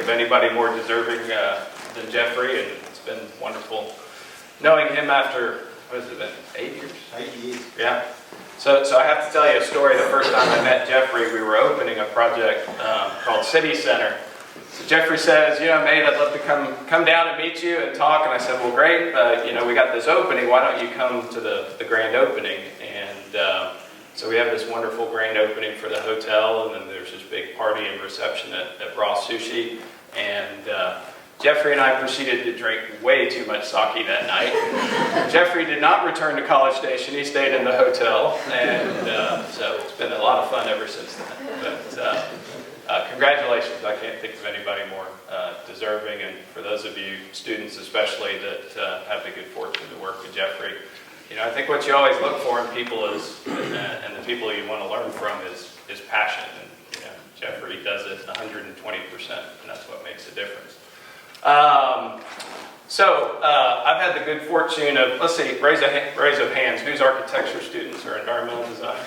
of anybody more deserving than Geoffrey, and it's been wonderful knowing him after, what has it been, 8 years? 8 years. Yeah. So I have to tell you a story. The first time I met Geoffrey, we were opening a project called City Center. So Geoffrey says, you know, mate, I'd love to come down and meet you and talk. And I said, well, great, but, you know, we got this opening. Why don't you come to the grand opening? And so we have this wonderful grand opening for the hotel, and then there's this big party and reception at Raw Sushi. And Geoffrey and I proceeded to drink way too much sake that night. Geoffrey did not return to College Station. He stayed in the hotel, and so it's been a lot of fun ever since then. But congratulations. I can't think of anybody more deserving, and for those of you students especially that have the good fortune to work with Geoffrey, you know, I think what you always look for in people is, and the people you want to learn from is passion. And you know, Geoffrey does it 120%, and that's what makes a difference. I've had the good fortune of, let's see, raise of hands. Who's architecture students or environmental design?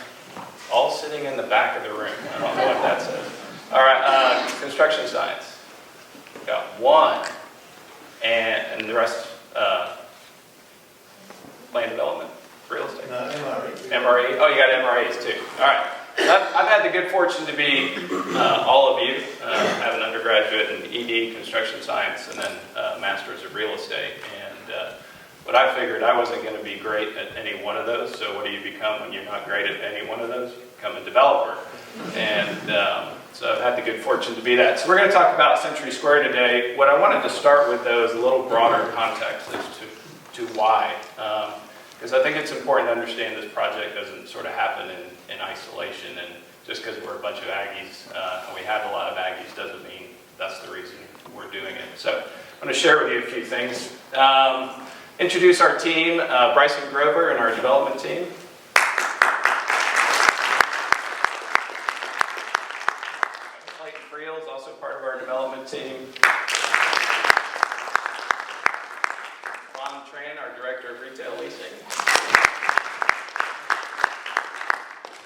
All sitting in the back of the room. I don't know what that says. All right, construction science. Got one. And the rest, land development, real estate. No, MRE. MRE. Oh, you got MREs too. All right. I've had the good fortune to be all of you. I have an undergraduate in ED, construction science, and then a master's of real estate. And what I figured, I wasn't going to be great at any one of those. So what do you become when you're not great at any one of those? You become a developer. And so I've had the good fortune to be that. So we're going to talk about Century Square today. What I wanted to start with, though, is a little broader context as to why. Because I think it's important to understand this project doesn't sort of happen in isolation, and just because we're a bunch of Aggies and we have a lot of Aggies doesn't mean that's the reason we're doing it. So I'm going to share with you a few things. Introduce our team, Bryson Grover and our development team. Clayton Friel is also part of our development team. Our Director of Retail Leasing.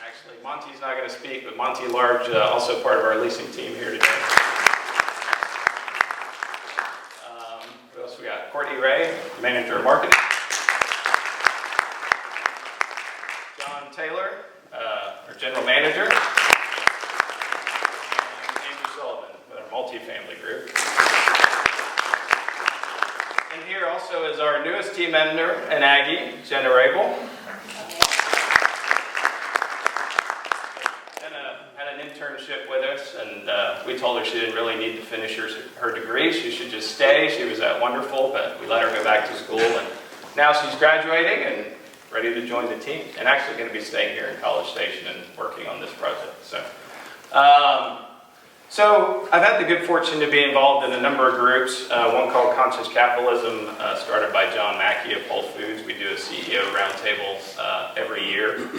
Actually, Monty's not going to speak, but Monty Large, also part of our leasing team here today. Who else we got? Courtney Ray, Manager of Marketing. John Taylor, our General Manager. And Andrew Sullivan with our multifamily group. And here also is our newest team member, an Aggie, Jenna Rabel. Jenna had an internship with us, and we told her she didn't really need to finish her degree. She should just stay. She was that wonderful, but we let her go back to school, and now she's graduating and ready to join the team, and actually going to be staying here in College Station and working on this project. So I've had the good fortune to be involved in a number of groups, one called Conscious Capitalism, started by John Mackey of Whole Foods. We do a CEO roundtable every year.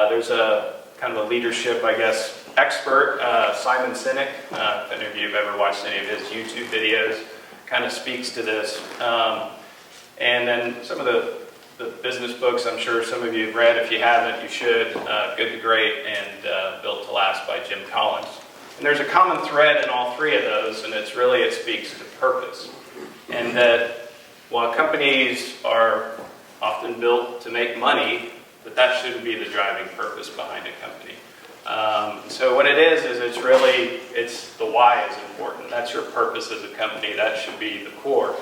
There's a kind of a leadership, I guess, expert, Simon Sinek, if any of you have ever watched any of his YouTube videos, kind of speaks to this. And then some of the business books I'm sure some of you have read. If you haven't, you should. Good to Great and Built to Last by Jim Collins. And there's a common thread in all three of those, and it's really, it speaks to purpose. And that while companies are often built to make money, that shouldn't be the driving purpose behind a company. So what it is it's the why is important. That's your purpose as a company. That should be the core.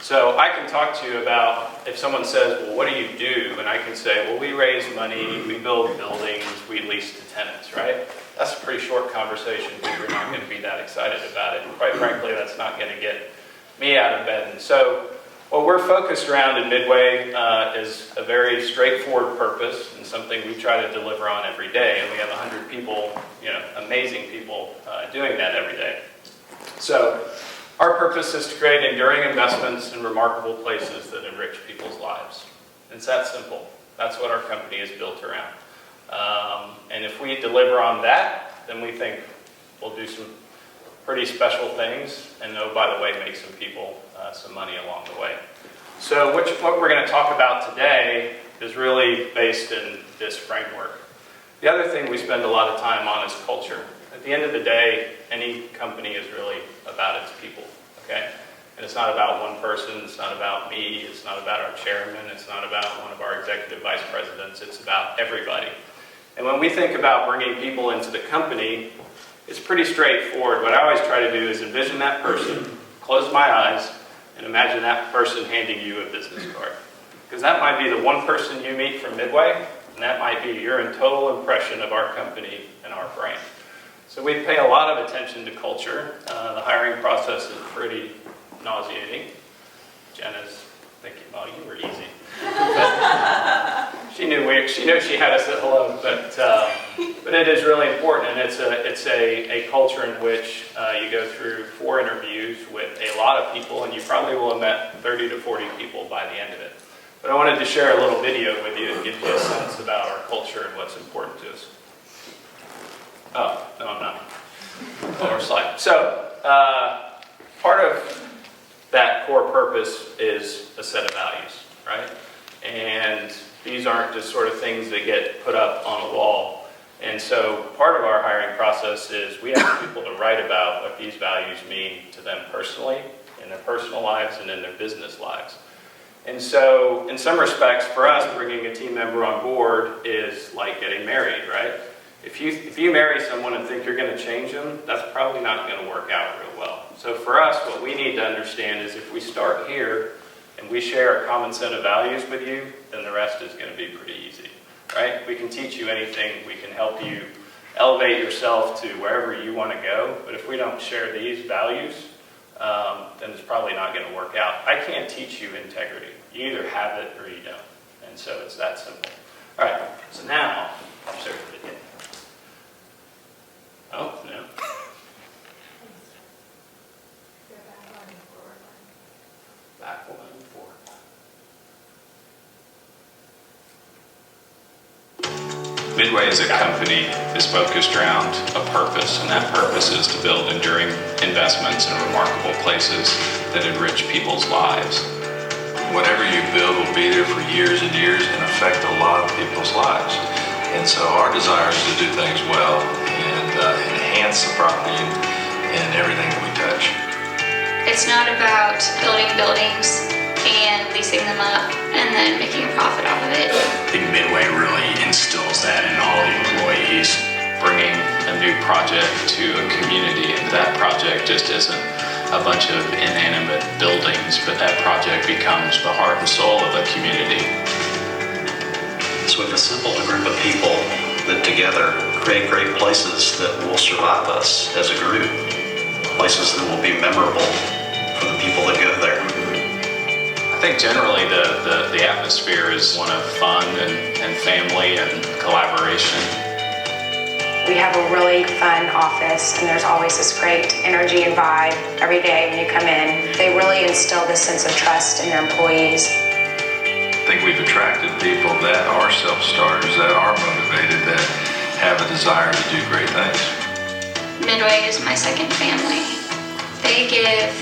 So I can talk to you about, if someone says, well, what do you do? And I can say, well, we raise money, we build buildings, we lease to tenants, right? That's a pretty short conversation because you're not going to be that excited about it. And quite frankly, that's not going to get me out of bed. And so what we're focused around in Midway is a very straightforward purpose and something we try to deliver on every day. And we have 100 people, amazing people doing that every day. So our purpose is to create enduring investments in remarkable places that enrich people's lives. It's that simple. That's what our company is built around. And if we deliver on that, then we think we'll do some pretty special things, and oh, by the way, make some people some money along the way. So what we're going to talk about today is really based in this framework. The other thing we spend a lot of time on is culture. At the end of the day, any company is really about its people, okay? And it's not about one person, it's not about me, it's not about our chairman, it's not about one of our executive vice presidents, it's about everybody. And when we think about bringing people into the company, it's pretty straightforward. What I always try to do is envision that person, close my eyes, and imagine that person handing you a business card. Because that might be the one person you meet from Midway, and that might be your total impression of our company and our brand. So we pay a lot of attention to culture. The hiring process is pretty nauseating. Jenna's thinking, well, you were easy. She knew she had us at hello, but it is really important, and it's a culture in which you go through 4 interviews with a lot of people, and you probably will have met 30 to 40 people by the end of it. But I wanted to share a little video with you and give you a sense about our culture and what's important to us. Oh, no, I'm not. Lower slide. So, part of that core purpose is a set of values, right? And these aren't just sort of things that get put up on a wall. And so part of our hiring process is we ask people to write about what these values mean to them personally, in their personal lives and in their business lives. And so in some respects, for us, bringing a team member on board is like getting married, right? If you marry someone and think you're going to change them, that's probably not going to work out real well. So for us, what we need to understand is if we start here and we share a common set of values with you, then the rest is going to be pretty easy, right? We can teach you anything. We can help you elevate yourself to wherever you want to go. But if we don't share these values, then it's probably not going to work out. I can't teach you integrity. You either have it or you don't. And so it's that simple. All right, so now I'll show you the video. Oh, no. Back one, forward. Midway as a company is focused around a purpose, and that purpose is to build enduring investments in remarkable places that enrich people's lives. Whatever you build will be there for years and years and affect a lot of people's lives. And so our desire is to do things well and enhance the property and everything that we touch. It's not about building buildings and leasing them up and then making a profit off of it. I think Midway really instills that in all the employees. Bringing a new project to a community, and that project just isn't a bunch of inanimate buildings, but that project becomes the heart and soul of a community. So we've assembled a group of people that together create great places that will survive us as a group, places that will be memorable for the people that go there. I think generally the atmosphere is one of fun and family and collaboration. We have a really fun office, and there's always this great energy and vibe every day when you come in. They really instill this sense of trust in their employees. I think we've attracted people that are self-starters, that are motivated, that have a desire to do great things. Midway is my second family. They give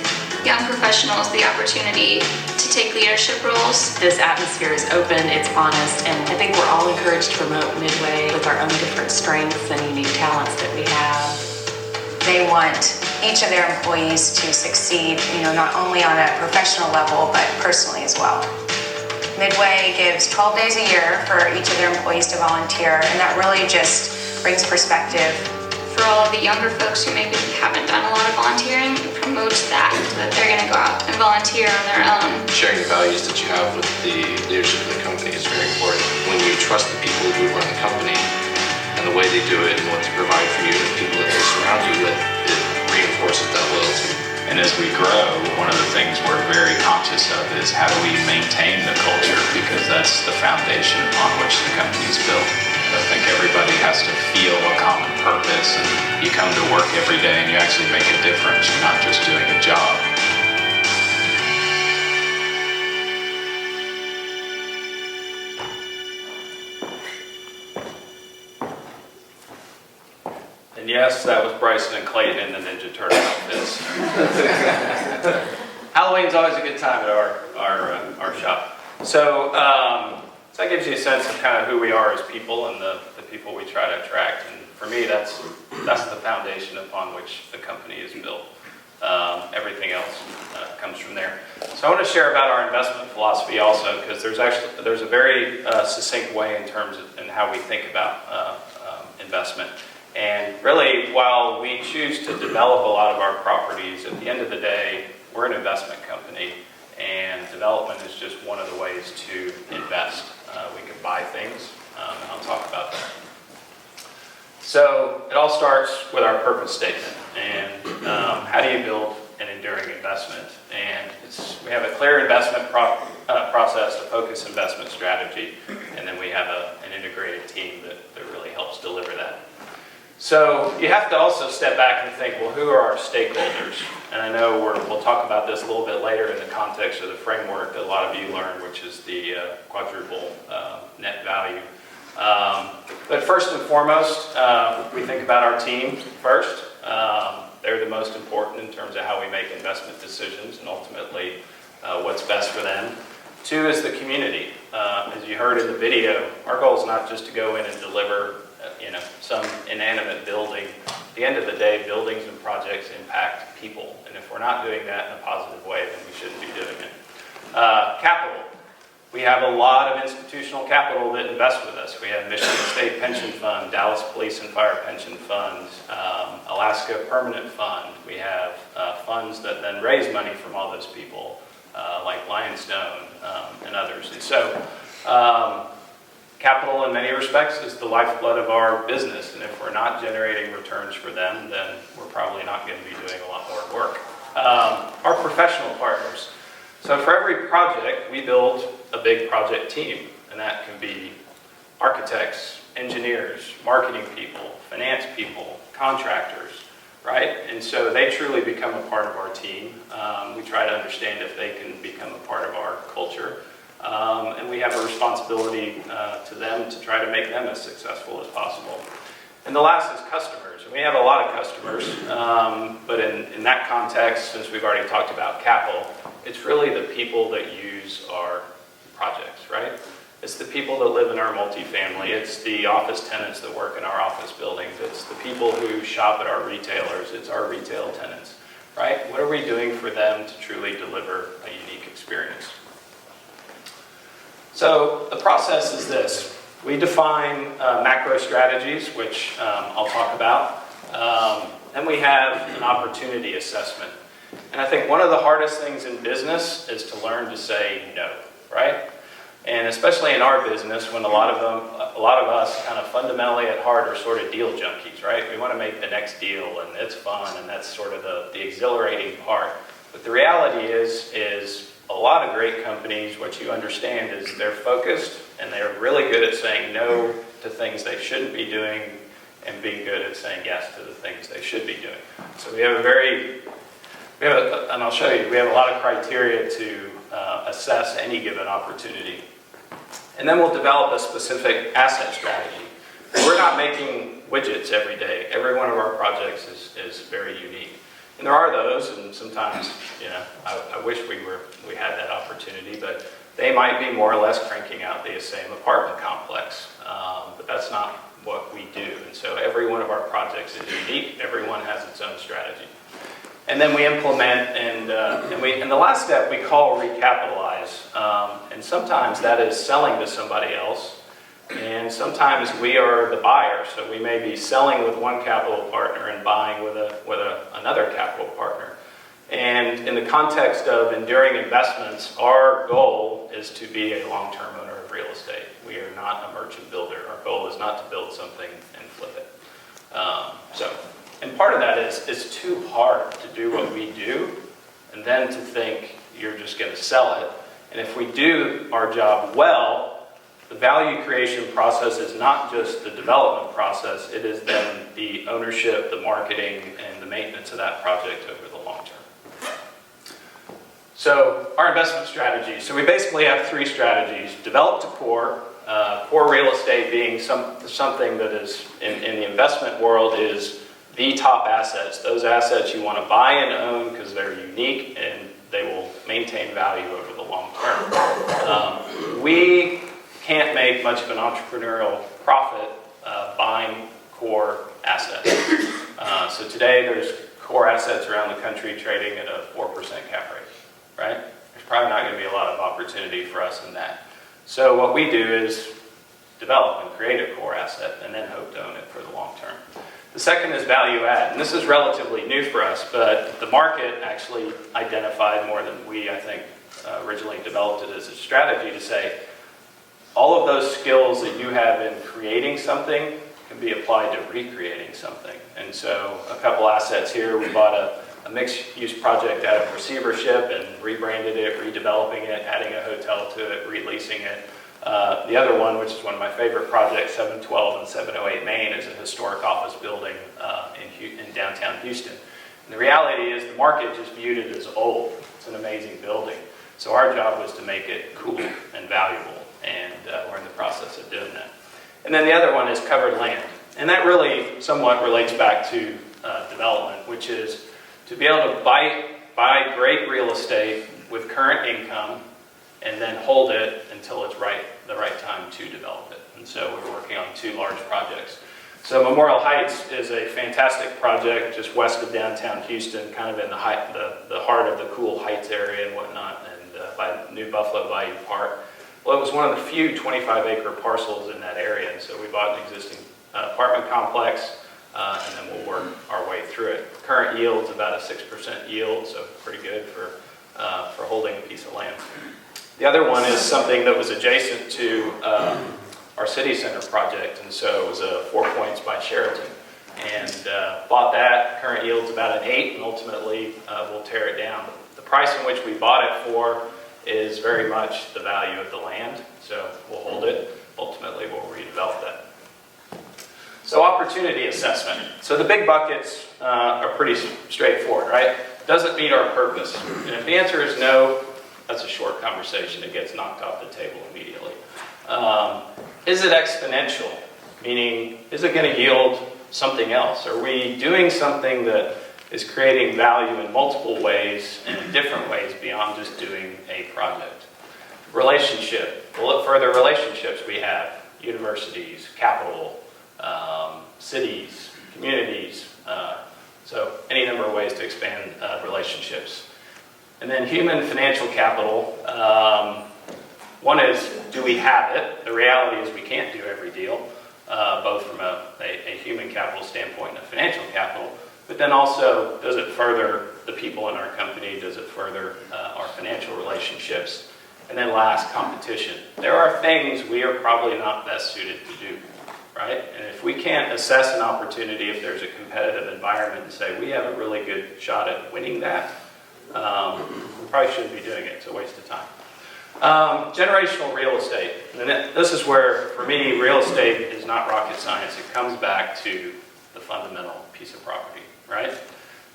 young professionals the opportunity to take leadership roles. This atmosphere is open, it's honest, and I think we're all encouraged to promote Midway with our own different strengths and unique talents that we have. They want each of their employees to succeed, not only on a professional level, but personally as well. Midway gives 12 days a year for each of their employees to volunteer, and that really just brings perspective. For all of the younger folks who maybe haven't done a lot of volunteering, it promotes that they're going to go out and volunteer on their own. Sharing the values that you have with the leadership of the company is very important. When you trust the people who run the company and the way they do it and what they provide for you and the people that they surround you with, it reinforces that loyalty. And as we grow, one of the things we're very conscious of is how do we maintain the culture, because that's the foundation upon which the company's built. I think everybody has to feel a common purpose, and you come to work every day and you actually make a difference. You're not just doing a job. And yes, that was Bryson and Clayton in the Ninja Turtle outfits. Halloween's always a good time at our shop. So that gives you a sense of kind of who we are as people and the people we try to attract. And for me, that's the foundation upon which the company is built. Everything else comes from there. So I want to share about our investment philosophy also, because there's a very succinct way in terms of and how we think about investment. And really, while we choose to develop a lot of our properties, at the end of the day, we're an investment company, and development is just one of the ways to invest. We can buy things, and I'll talk about that. So it all starts with our purpose statement, and how do you build an enduring investment? And we have a clear investment process, a focused investment strategy, and then we have an integrated team that really helps deliver that. So you have to also step back and think, well, who are our stakeholders? And I know we'll talk about this a little bit later in the context of the framework that a lot of you learned, which is the quadruple net value. But first and foremost, we think about our team first. They're the most important in terms of how we make investment decisions and ultimately what's best for them. Two is the community. As you heard in the video, our goal is not just to go in and deliver some inanimate building. At the end of the day, buildings and projects impact people. And if we're not doing that in a positive way, then we shouldn't be doing it. Capital. We have a lot of institutional capital that invests with us. We have Michigan State Pension Fund, Dallas Police and Fire Pension Fund, Alaska Permanent Fund. We have funds that then raise money from all those people, like Lionstone and others. And so capital in many respects is the lifeblood of our business. And if we're not generating returns for them, then we're probably not going to be doing a lot more work. Our professional partners. So for every project, we build a big project team, and that can be architects, engineers, marketing people, finance people, contractors, right? And so they truly become a part of our team. We try to understand if they can become a part of our culture, and we have a responsibility to them to try to make them as successful as possible. And the last is customers. And we have a lot of customers, but in that context, since we've already talked about capital, it's really the people that use our projects, right? It's the people that live in our multifamily. It's the office tenants that work in our office buildings. It's the people who shop at our retailers. It's our retail tenants, right? What are we doing for them to truly deliver a unique experience? So the process is this. We define macro strategies, which I'll talk about. Then we have an opportunity assessment. And I think one of the hardest things in business is to learn to say no, right? And especially in our business, when a lot of us kind of fundamentally at heart are sort of deal junkies, right? We want to make the next deal, and it's fun, and that's sort of the exhilarating part. But the reality is a lot of great companies, what you understand is they're focused, and they're really good at saying no to things they shouldn't be doing, and being good at saying yes to the things they should be doing. So and I'll show you, we have a lot of criteria to assess any given opportunity. And then we'll develop a specific asset strategy. We're not making widgets every day. Every one of our projects is very unique. And there are those, and sometimes, I wish we had that opportunity, but they might be more or less cranking out the same apartment complex. But that's not what we do. And so every one of our projects is unique. Everyone has its own strategy. And then we implement, and the last step we call recapitalize. And sometimes that is selling to somebody else, and sometimes we are the buyer. So we may be selling with one capital partner and buying with another capital partner. And in the context of enduring investments, our goal is to be a long-term owner of real estate. We are not a merchant builder. Our goal is not to build something and flip it. And part of that is it's too hard to do what we do and then to think you're just going to sell it. And if we do our job well, the value creation process is not just the development process, it is then the ownership, the marketing, and the maintenance of that project over the long term. So our investment strategy. So we basically have three strategies. Develop to core. Core real estate being something that is, in the investment world, is the top assets, those assets you want to buy and own because they're unique and they will maintain value over the long term. We can't make much of an entrepreneurial profit buying core assets. So today there's core assets around the country trading at a 4% cap rate, right? There's probably not going to be a lot of opportunity for us in that. So what we do is develop and create a core asset and then hope to own it for the long term. The second is value add, and this is relatively new for us, but the market actually identified more than we, I think, originally developed it as a strategy to say, all of those skills that you have in creating something can be applied to recreating something. And so a couple assets here, we bought a mixed-use project out of receivership and rebranded it, redeveloping it, adding a hotel to it, releasing it. The other one, which is one of my favorite projects, 712 and 708 Main, is a historic office building in downtown Houston. And the reality is the market just viewed it as old. It's an amazing building. So our job was to make it cool and valuable, and we're in the process of doing that. And then the other one is covered land. And that really somewhat relates back to development, which is to be able to buy great real estate with current income and then hold it until it's the right time to develop it. And so we're working on 2 large projects. So Memorial Heights is a fantastic project just west of downtown Houston, kind of in the heart of the cool Heights area and whatnot, and by New Buffalo Bayou Park. Well, it was one of the few 25-acre parcels in that area, and so we bought an existing apartment complex, and then we'll work our way through it. Current yield's about a 6% yield, so pretty good for holding a piece of land. The other one is something that was adjacent to our city center project, and so it was a 4 Points by Sheraton. And bought that, current yield's about an 8, and ultimately we'll tear it down. The price in which we bought it for is very much the value of the land, so we'll hold it. Ultimately, we'll redevelop that. So opportunity assessment. So the big buckets are pretty straightforward, right? Doesn't meet our purpose. And if the answer is no, that's a short conversation. It gets knocked off the table immediately. Is it exponential? Meaning, is it going to yield something else? Are we doing something that is creating value in multiple ways and in different ways beyond just doing a project? Relationship. We'll look for the relationships we have. Universities, capital, cities, communities. So any number of ways to expand relationships. And then human financial capital. One is, do we have it? The reality is we can't do every deal, both from a human capital standpoint and a financial capital. But then also, does it further the people in our company? Does it further our financial relationships? And then last, competition. There are things we are probably not best suited to do, right? And if we can't assess an opportunity, if there's a competitive environment, and say, we have a really good shot at winning that, we probably shouldn't be doing it. It's a waste of time. Generational real estate. And this is where, for me, real estate is not rocket science. It comes back to the fundamental piece of property, right?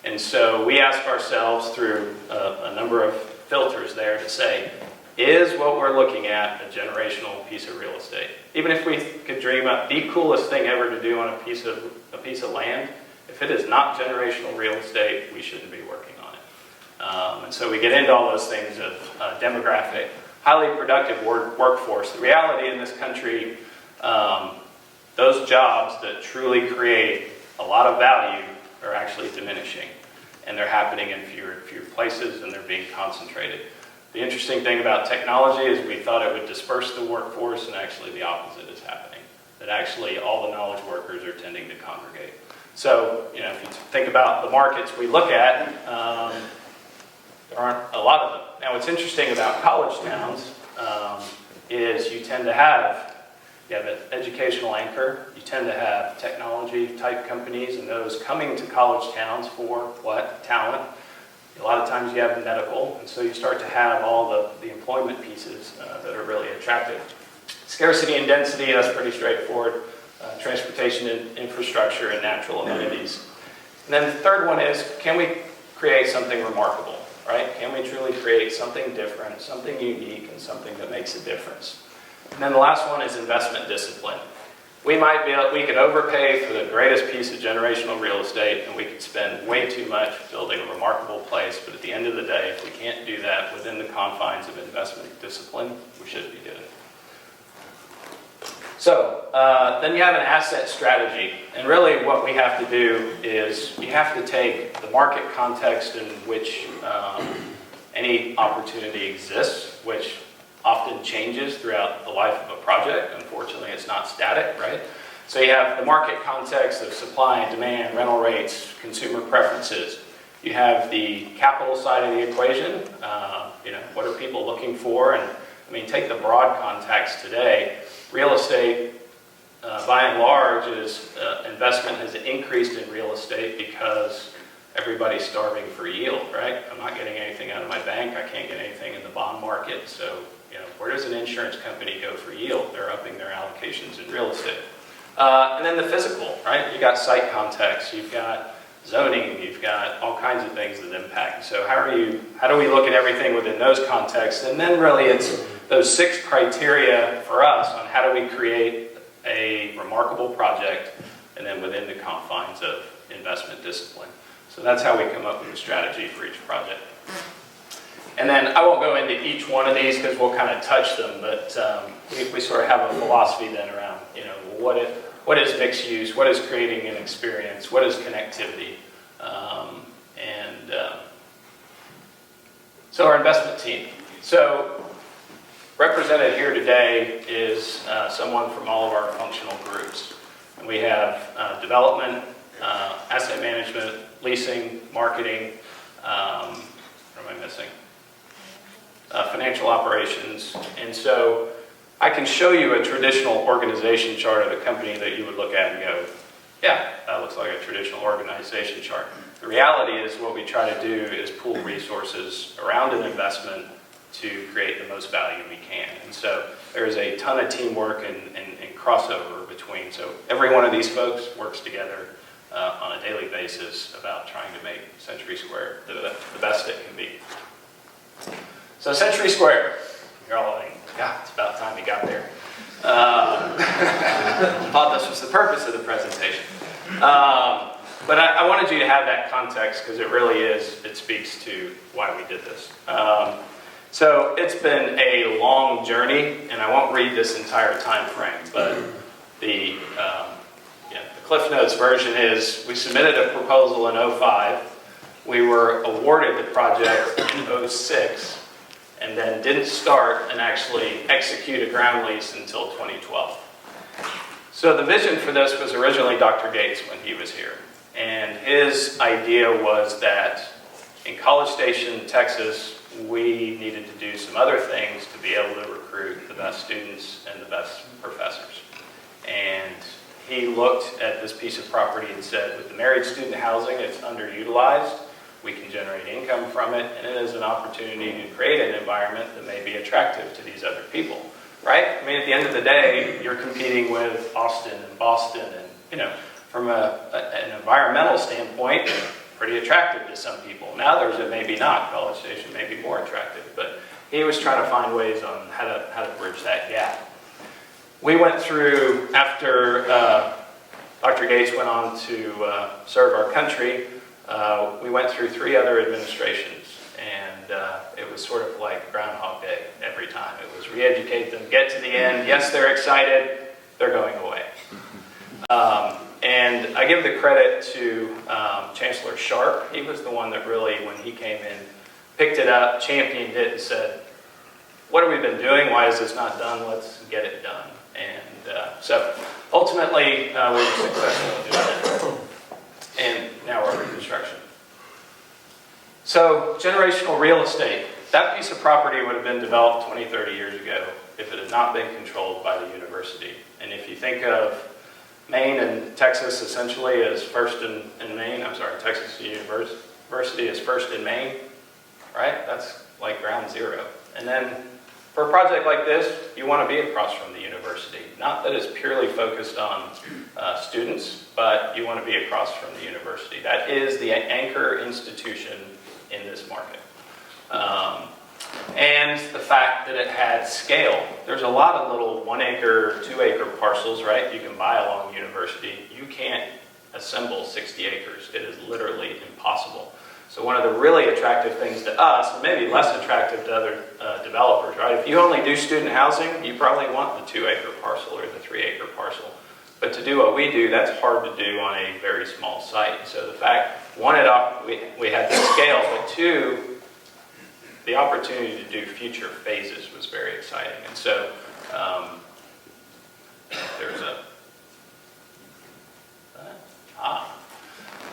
And so we ask ourselves through a number of filters there to say, is what we're looking at a generational piece of real estate? Even if we could dream up the coolest thing ever to do on a piece of land, if it is not generational real estate, we shouldn't be working on it. And so we get into all those things of demographic, highly productive workforce. The reality in this country, those jobs that truly create a lot of value are actually diminishing. And they're happening in fewer places, and they're being concentrated. The interesting thing about technology is we thought it would disperse the workforce, and actually the opposite is happening. That actually all the knowledge workers are tending to congregate. So, if you think about the markets we look at, there aren't a lot of them. Now, what's interesting about college towns is you have an educational anchor, you tend to have technology-type companies, and those coming to college towns for what? Talent. A lot of times you have medical, and so you start to have all the employment pieces that are really attractive. Scarcity and density, that's pretty straightforward. Transportation and infrastructure and natural amenities. And then the third one is, can we create something remarkable, right? Can we truly create something different, something unique, and something that makes a difference? And then the last one is investment discipline. We could overpay for the greatest piece of generational real estate, and we could spend way too much building a remarkable place, but at the end of the day, if we can't do that within the confines of investment discipline, we shouldn't be doing it. So then you have an asset strategy, and really what we have to do is you have to take the market context in which any opportunity exists, which often changes throughout the life of a project. Unfortunately, it's not static, right? So you have the market context of supply and demand, rental rates, consumer preferences. You have the capital side of the equation. What are people looking for? And I mean, take the broad context today. Real estate, by and large, investment has increased in real estate because everybody's starving for yield, right? I'm not getting anything out of my bank. I can't get anything in the bond market. So, where does an insurance company go for yield? They're upping their allocations in real estate. And then the physical, right? You got site context, you've got zoning, you've got all kinds of things that impact. So how do we look at everything within those contexts? And then really it's those 6 criteria for us on how do we create a remarkable project and then within the confines of investment discipline. So that's how we come up with a strategy for each project. And then I won't go into each one of these because we'll kind of touch them, but we sort of have a philosophy then around, what is mixed use, what is creating an experience, what is connectivity, so our investment team. So represented here today is someone from all of our functional groups. And we have development, asset management, leasing, marketing, what am I missing? Financial operations. And so I can show you a traditional organization chart of a company that you would look at and go, yeah, that looks like a traditional organization chart. The reality is what we try to do is pool resources around an investment to create the most value we can. And so there's a ton of teamwork and crossover between. So every one of these folks works together on a daily basis about trying to make Century Square the best it can be. So Century Square, you're all like, God, it's about time you got there. Thought this was the purpose of the presentation. But I wanted you to have that context because it really is, it speaks to why we did this. So it's been a long journey, and I won't read this entire time frame, but the Cliff Notes version is we submitted a proposal in 2005. We were awarded the project in 2006. And then didn't start and actually execute a ground lease until 2012. So the vision for this was originally Dr. Gates when he was here. And his idea was that in College Station, Texas, we needed to do some other things to be able to recruit the best students and the best professors. And he looked at this piece of property and said, with the married student housing, it's underutilized. We can generate income from it, and it is an opportunity to create an environment that may be attractive to these other people, right? I mean, at the end of the day, you're competing with Austin and Boston, and from an environmental standpoint, pretty attractive to some people. Now others, it may be not. College Station may be more attractive, but he was trying to find ways on how to bridge that gap. We went through, after Dr. Gates went on to serve our country, we went through 3 other administrations, and it was sort of like Groundhog Day every time. It was re-educate them, get to the end, yes, they're excited, they're going away. And I give the credit to Chancellor Sharp. He was the one that really, when he came in, picked it up, championed it, and said, what have we been doing? Why is this not done? Let's get it done. And so ultimately, we were successful in doing that. And now we're under construction. So, generational real estate. That piece of property would have been developed 20, 30 years ago if it had not been controlled by the university. And if you think of Maine and Texas essentially as first in Maine, Texas University is first in Maine, right? That's like ground zero. And then for a project like this, you want to be across from the university. Not that it's purely focused on students, but you want to be across from the university. That is the anchor institution in this market. And the fact that it had scale. There's a lot of little 1 acre, 2 acre parcels, right? You can buy along university. You can't assemble 60 acres. It is literally impossible. So one of the really attractive things to us, and maybe less attractive to other developers, right? If you only do student housing, you probably want the 2-acre parcel or the 3-acre parcel. But to do what we do, that's hard to do on a very small site. So the fact, one, we had the scale, but two, the opportunity to do future phases was very exciting. And so there's a,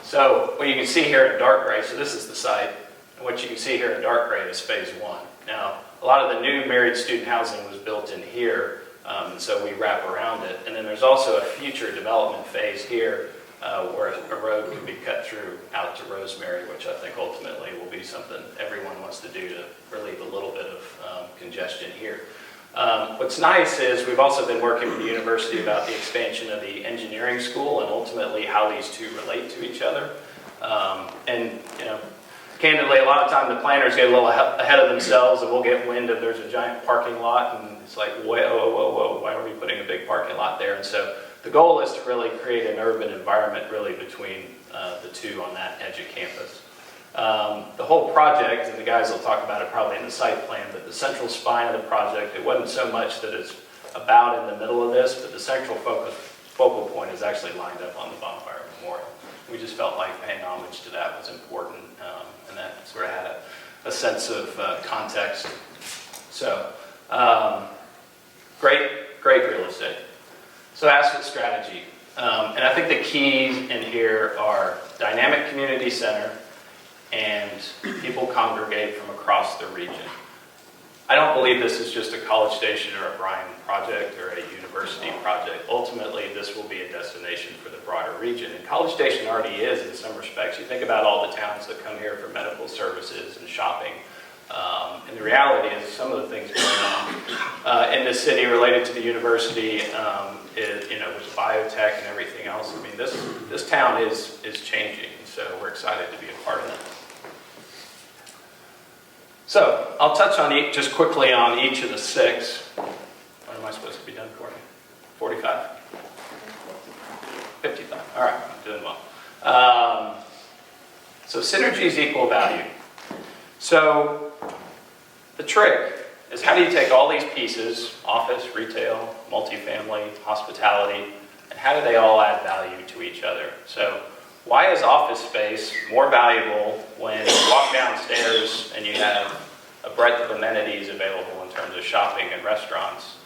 so what you can see here in dark gray, so this is the site, and what you can see here in dark gray is phase 1. Now, a lot of the new married student housing was built in here, and so we wrap around it. And then there's also a future development phase here where a road can be cut through out to Rosemary, which I think ultimately will be something everyone wants to do to relieve a little bit of congestion here. What's nice is we've also been working with the university about the expansion of the engineering school and ultimately how these two relate to each other. And you know, candidly, a lot of time the planners get a little ahead of themselves, and we'll get wind of there's a giant parking lot, and it's like, whoa, whoa, whoa, whoa, why are we putting a big parking lot there? And so the goal is to really create an urban environment really between the two on that edge of campus. The whole project, and the guys will talk about it probably in the site plan, but the central spine of the project, it wasn't so much that it's about in the middle of this, but the central focal point is actually lined up on the bonfire memorial. We just felt like paying homage to that was important, and that sort of had a sense of context. So, great real estate. So asset strategy. And I think the keys in here are dynamic community center, and people congregate from across the region. I don't believe this is just a College Station or a Bryan project or a university project. Ultimately, this will be a destination for the broader region. And College Station already is in some respects. You think about all the towns that come here for medical services and shopping. And the reality is some of the things going on in this city related to the university, with biotech and everything else. I mean, this town is changing, so we're excited to be a part of that. So I'll touch on just quickly on each of the 6. When am I supposed to be done, Courtney? 45? 55. All right, I'm doing well. So synergies equal value. So the trick is, how do you take all these pieces, office, retail, multifamily, hospitality, and how do they all add value to each other? So why is office space more valuable when you walk downstairs and you have a breadth of amenities available in terms of shopping and restaurants,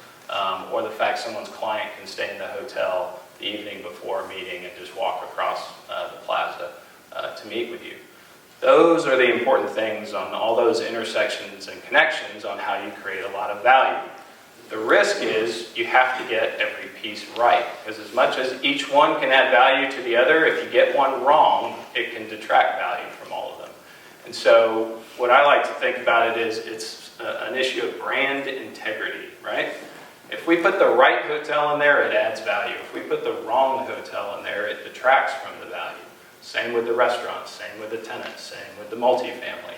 or the fact someone's client can stay in the hotel the evening before a meeting and just walk across the plaza to meet with you? Those are the important things on all those intersections and connections on how you create a lot of value. The risk is you have to get every piece right, because as much as each one can add value to the other, if you get one wrong, it can detract value from all of them. And so what I like to think about it is it's an issue of brand integrity, right? If we put the right hotel in there, it adds value. If we put the wrong hotel in there, it detracts from the value. Same with the restaurants, same with the tenants, same with the multifamily.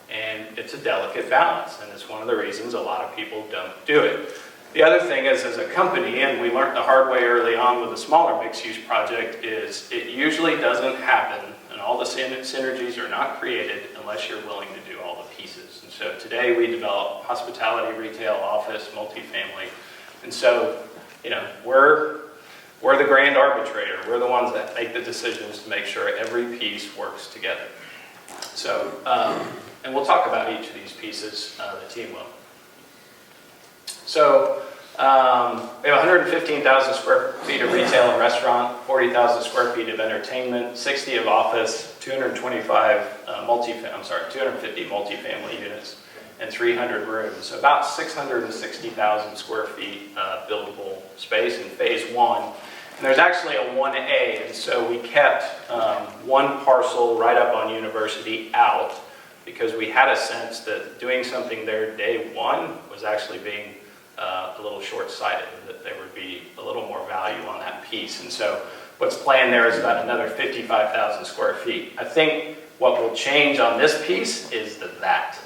And it's a delicate balance, and it's one of the reasons a lot of people don't do it. The other thing is, as a company, and we learned the hard way early on with a smaller mixed-use project, is it usually doesn't happen, and all the synergies are not created unless you're willing to do all the pieces. And so today we develop hospitality, retail, office, multifamily. And so, we're the grand arbitrator. We're the ones that make the decisions to make sure every piece works together. So, and we'll talk about each of these pieces, the team will. So, we have 115,000 square feet of retail and restaurant, 40,000 square feet of entertainment, 60 of office, 250 multifamily units, and 300 rooms. So about 660,000 square feet buildable space in phase 1. And there's actually a 1A, and so we kept one parcel right up on University out because we had a sense that doing something there day one was actually being a little short-sighted, that there would be a little more value on that piece. And so what's planned there is about another 55,000 square feet. I think what will change on this piece is that.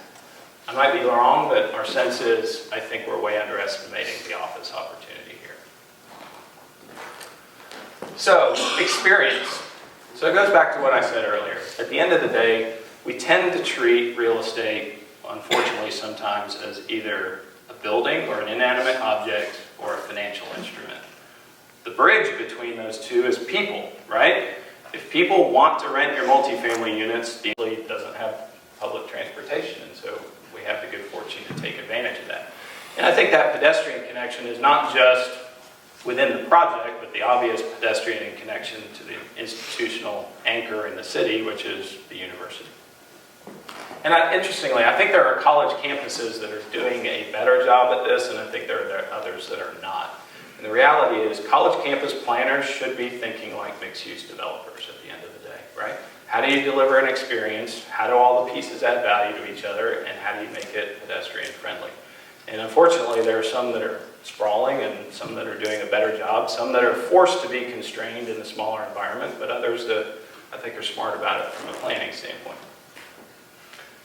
I might be wrong, but our sense is I think we're way underestimating the office opportunity here. So, experience. So it goes back to what I said earlier. At the end of the day, we tend to treat real estate, unfortunately sometimes, as either a building or an inanimate object or a financial instrument. The bridge between those two is people, right? If people want to rent your multifamily units, the city doesn't have public transportation, and so we have the good fortune to take advantage of that. And I think that pedestrian connection is not just within the project, but the obvious pedestrian connection to the institutional anchor in the city, which is the university. And interestingly, I think there are college campuses that are doing a better job at this, and I think there are others that are not. And the reality is college campus planners should be thinking like mixed-use developers at the end of the day, right? How do you deliver an experience? How do all the pieces add value to each other? And how do you make it pedestrian friendly? And unfortunately, there are some that are sprawling and some that are doing a better job, some that are forced to be constrained in a smaller environment, but others that I think are smart about it from a planning standpoint.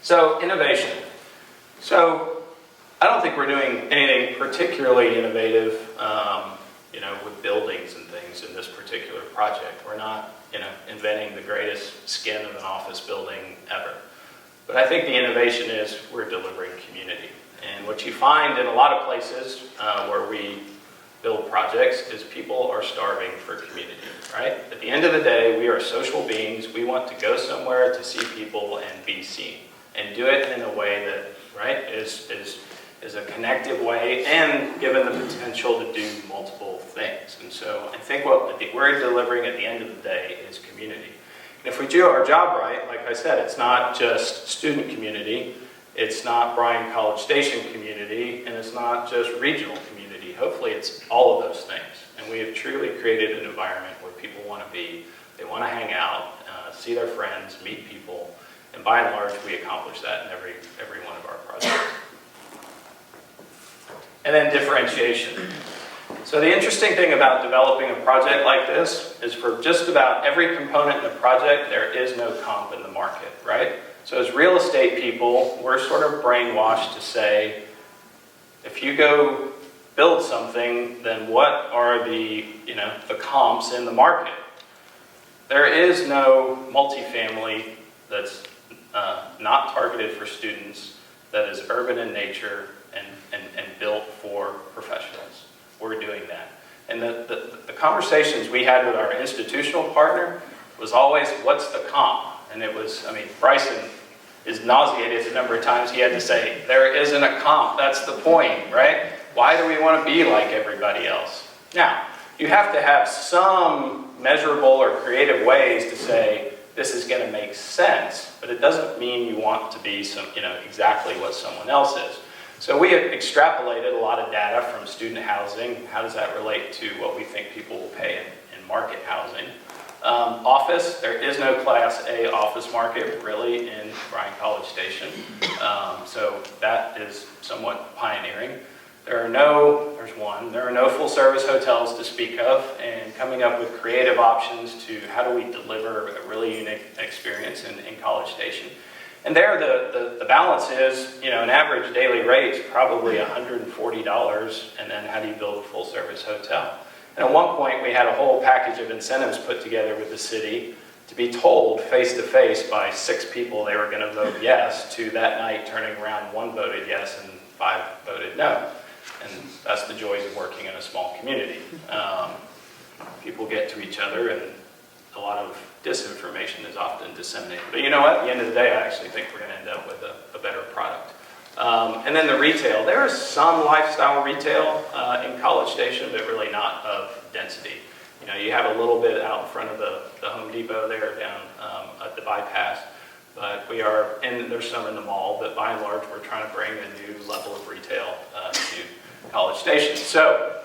So, innovation. So, I don't think we're doing anything particularly innovative, with buildings and things in this particular project. We're not, inventing the greatest skin of an office building ever. But I think the innovation is we're delivering community. And what you find in a lot of places where we build projects is people are starving for community, right? At the end of the day, we are social beings. We want to go somewhere to see people and be seen, and do it in a way that, right, is a connective way and given the potential to do multiple things. And so I think what we're delivering at the end of the day is community. And if we do our job right, like I said, it's not just student community, it's not Bryan College Station community, and it's not just regional community. Hopefully it's all of those things. And we have truly created an environment where people want to be, they want to hang out, see their friends, meet people, and by and large we accomplish that in every one of our projects. And then differentiation. So the interesting thing about developing a project like this is for just about every component in the project, there is no comp in the market, right? So as real estate people, we're sort of brainwashed to say, if you go build something, then what are the comps in the market? There is no multifamily that's not targeted for students, that is urban in nature and built for professionals. We're doing that. And the conversations we had with our institutional partner was always, what's the comp? And it was, Bryson is nauseated the number of times he had to say, there isn't a comp, that's the point, right? Why do we want to be like everybody else? Now, you have to have some measurable or creative ways to say, this is going to make sense, but it doesn't mean you want to be exactly what someone else is. So we have extrapolated a lot of data from student housing. How does that relate to what we think people will pay in market housing? Office, there is no Class A office market really in Bryan College Station. So that is somewhat pioneering. There are no full service hotels to speak of, and coming up with creative options to how do we deliver a really unique experience in College Station. And there the balance is, an average daily rate is probably $140, and then how do you build a full service hotel? And at one point we had a whole package of incentives put together with the city to be told face to face by 6 people they were going to vote yes, to that night turning around 1 voted yes and 5 voted no. And that's the joys of working in a small community. People get to each other and a lot of disinformation is often disseminated. But you know what? At the end of the day, I actually think we're going to end up with a better product. And then the retail. There is some lifestyle retail in College Station, but really not of density. You have a little bit out in front of the Home Depot there down at the bypass. But and there's some in the mall, but by and large, we're trying to bring a new level of retail to College Station. So,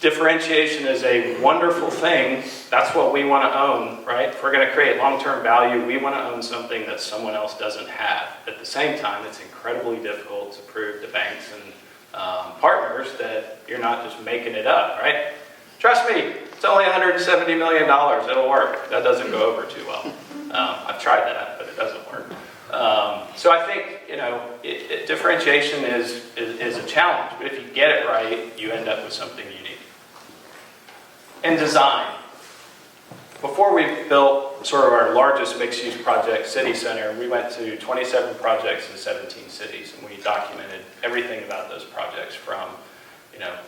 differentiation is a wonderful thing. That's what we want to own, right? If we're going to create long-term value, we want to own something that someone else doesn't have. At the same time, it's incredibly difficult to prove to banks and partners that you're not just making it up, right? Trust me, it's only $170 million. It'll work. That doesn't go over too well. I've tried that, but it doesn't work. So I think, differentiation is a challenge, but if you get it right, you end up with something unique. And design. Before we built sort of our largest mixed-use project, City Center. We went to 27 projects in 17 cities, and we documented everything about those projects from,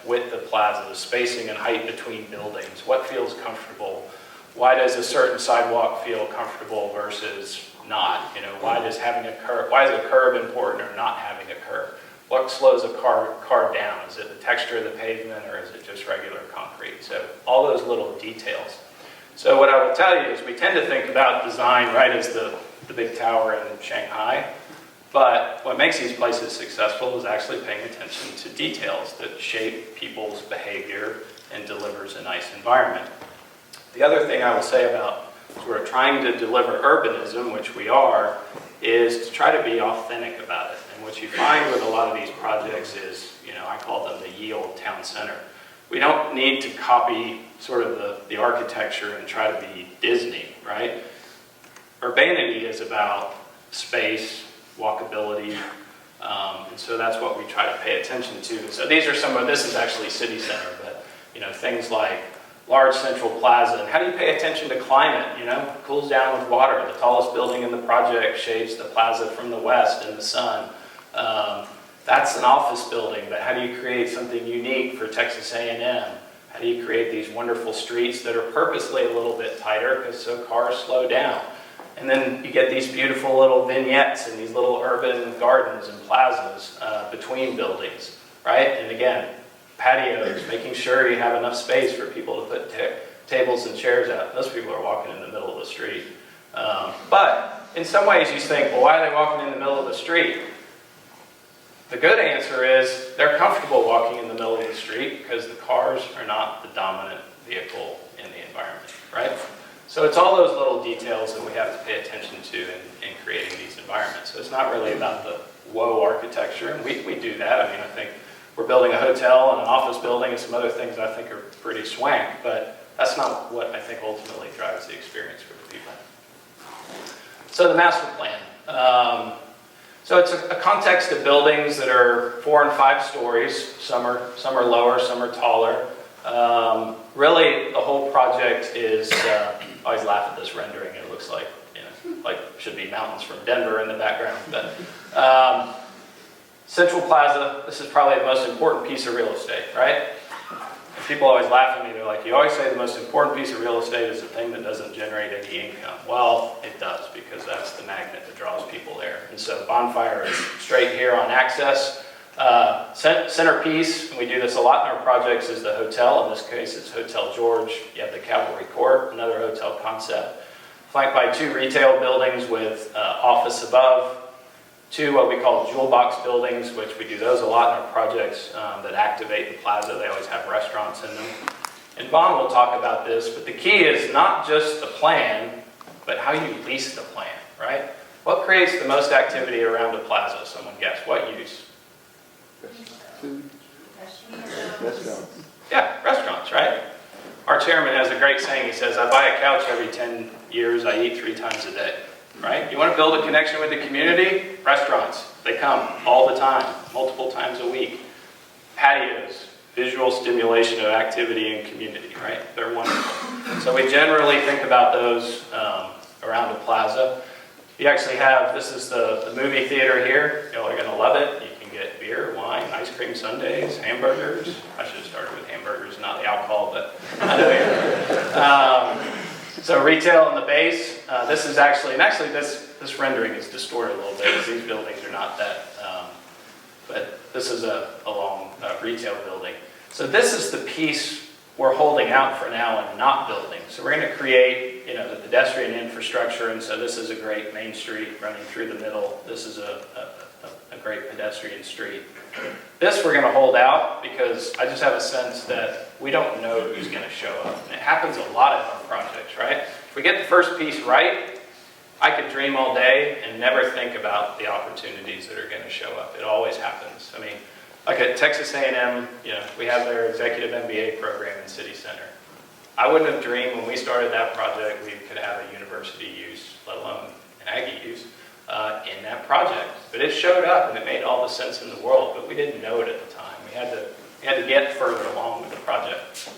width of plaza, spacing and height between buildings, what feels comfortable, why does a certain sidewalk feel comfortable versus not, why is a curb important or not having a curb? What slows a car down? Is it the texture of the pavement or is it just regular concrete? So all those little details. So what I will tell you is we tend to think about design right as the big tower in Shanghai, but what makes these places successful is actually paying attention to details that shape people's behavior and delivers a nice environment. The other thing I will say about sort of trying to deliver urbanism, which we are, is to try to be authentic about it. And what you find with a lot of these projects is, I call them the ye olde town center. We don't need to copy sort of the architecture and try to be Disney, right? Urbanity is about space, walkability, and so that's what we try to pay attention to. So these are this is actually City Center, but things like large central plaza, and how do you pay attention to climate? It cools down with water. The tallest building in the project shades the plaza from the west in the sun. That's an office building, but how do you create something unique for Texas A&M? How do you create these wonderful streets that are purposely a little bit tighter so cars slow down? And then you get these beautiful little vignettes and these little urban gardens and plazas between buildings, right? And again, patios, making sure you have enough space for people to put tables and chairs out. Those people are walking in the middle of the street. But in some ways you think, well, why are they walking in the middle of the street? The good answer is they're comfortable walking in the middle of the street because the cars are not the dominant vehicle in the environment, right? So it's all those little details that we have to pay attention to in creating these environments. So it's not really about the whoa architecture, and we do that. I think we're building a hotel and an office building and some other things I think are pretty swank, but that's not what I think ultimately drives the experience for the people. So the master plan. So it's a context of buildings that are 4 and 5 stories. Some are lower, some are taller. Really, the whole project is, I always laugh at this rendering. It looks like, should be mountains from Denver in the background. But Central Plaza, this is probably the most important piece of real estate, right? And people always laugh at me. They're like, you always say the most important piece of real estate is the thing that doesn't generate any income. Well, it does, because that's the magnet that draws people there. And so Bonfire is straight here on access. Centerpiece, and we do this a lot in our projects, is the hotel. In this case, it's Hotel George. You have the Cavalry Court, another hotel concept. Flanked by 2 retail buildings with office above. 2 what we call jewel box buildings, which we do those a lot in our projects that activate the plaza. They always have restaurants in them. And Vaughn will talk about this, but the key is not just the plan, but how you lease the plan, right? What creates the most activity around a plaza? Someone guess. What use? Food. Restaurants. Yeah, restaurants, right? Our chairman has a great saying. He says, I buy a couch every 10 years. I eat 3 times a day. Right? You want to build a connection with the community? Restaurants. They come all the time, multiple times a week. Patios, visual stimulation of activity and community, right? They're wonderful. So we generally think about those around the plaza. You actually have, this is the movie theater here. Y'all are going to love it. You can get beer, wine, ice cream sundaes, hamburgers. I should have started with hamburgers, not the alcohol, but I know you. So retail in the base, this is actually, and actually this rendering is distorted a little bit because these buildings are not that, but this is a long retail building. So this is the piece we're holding out for now and not building. So we're going to create, the pedestrian infrastructure, and so this is a great main street running through the middle. This is a great pedestrian street. This we're going to hold out because I just have a sense that we don't know who's going to show up. And it happens a lot in our projects, right? If we get the first piece right, I could dream all day and never think about the opportunities that are going to show up. It always happens. I mean, like at Texas A&M, we have their executive MBA program in City Center. I wouldn't have dreamed when we started that project we could have a university use, let alone an Aggie use, in that project. But it showed up and it made all the sense in the world, but we didn't know it at the time. We had to get further along with the project.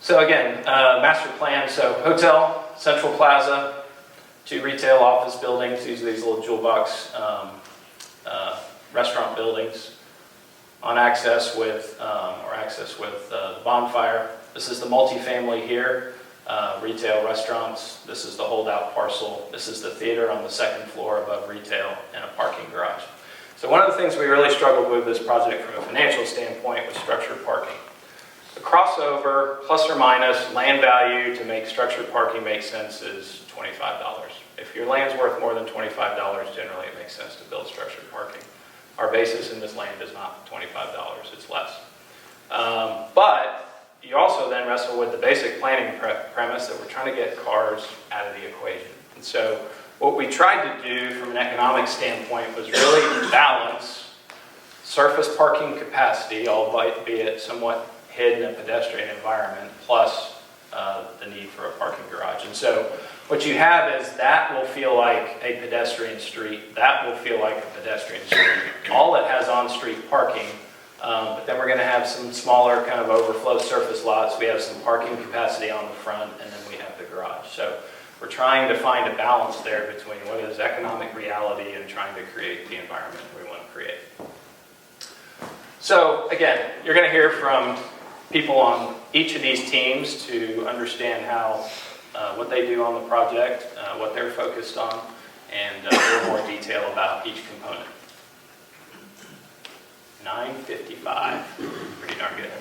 So again, master plan, so hotel, Central Plaza, 2 retail office buildings. These are these little jewel box restaurant buildings on access with, the bonfire. This is the multifamily here, retail restaurants. This is the holdout parcel. This is the theater on the 2nd floor above retail and a parking garage. So one of the things we really struggled with this project from a financial standpoint was structured parking. The crossover, plus or minus, land value to make structured parking make sense is $25. If your land's worth more than $25, generally it makes sense to build structured parking. Our basis in this land is not $25, it's less. But you also then wrestle with the basic planning premise that we're trying to get cars out of the equation. And so what we tried to do from an economic standpoint was really balance surface parking capacity, albeit somewhat hidden in a pedestrian environment, plus the need for a parking garage. And so what you have is that will feel like a pedestrian street, that will feel like a pedestrian street. All it has on-street parking, but then we're going to have some smaller kind of overflow surface lots. We have some parking capacity on the front, and then we have the garage. So we're trying to find a balance there between what is economic reality and trying to create the environment we want to create. So again, you're going to hear from people on each of these teams to understand how what they do on the project, what they're focused on, and a little more detail about each component. 9:55, pretty darn good.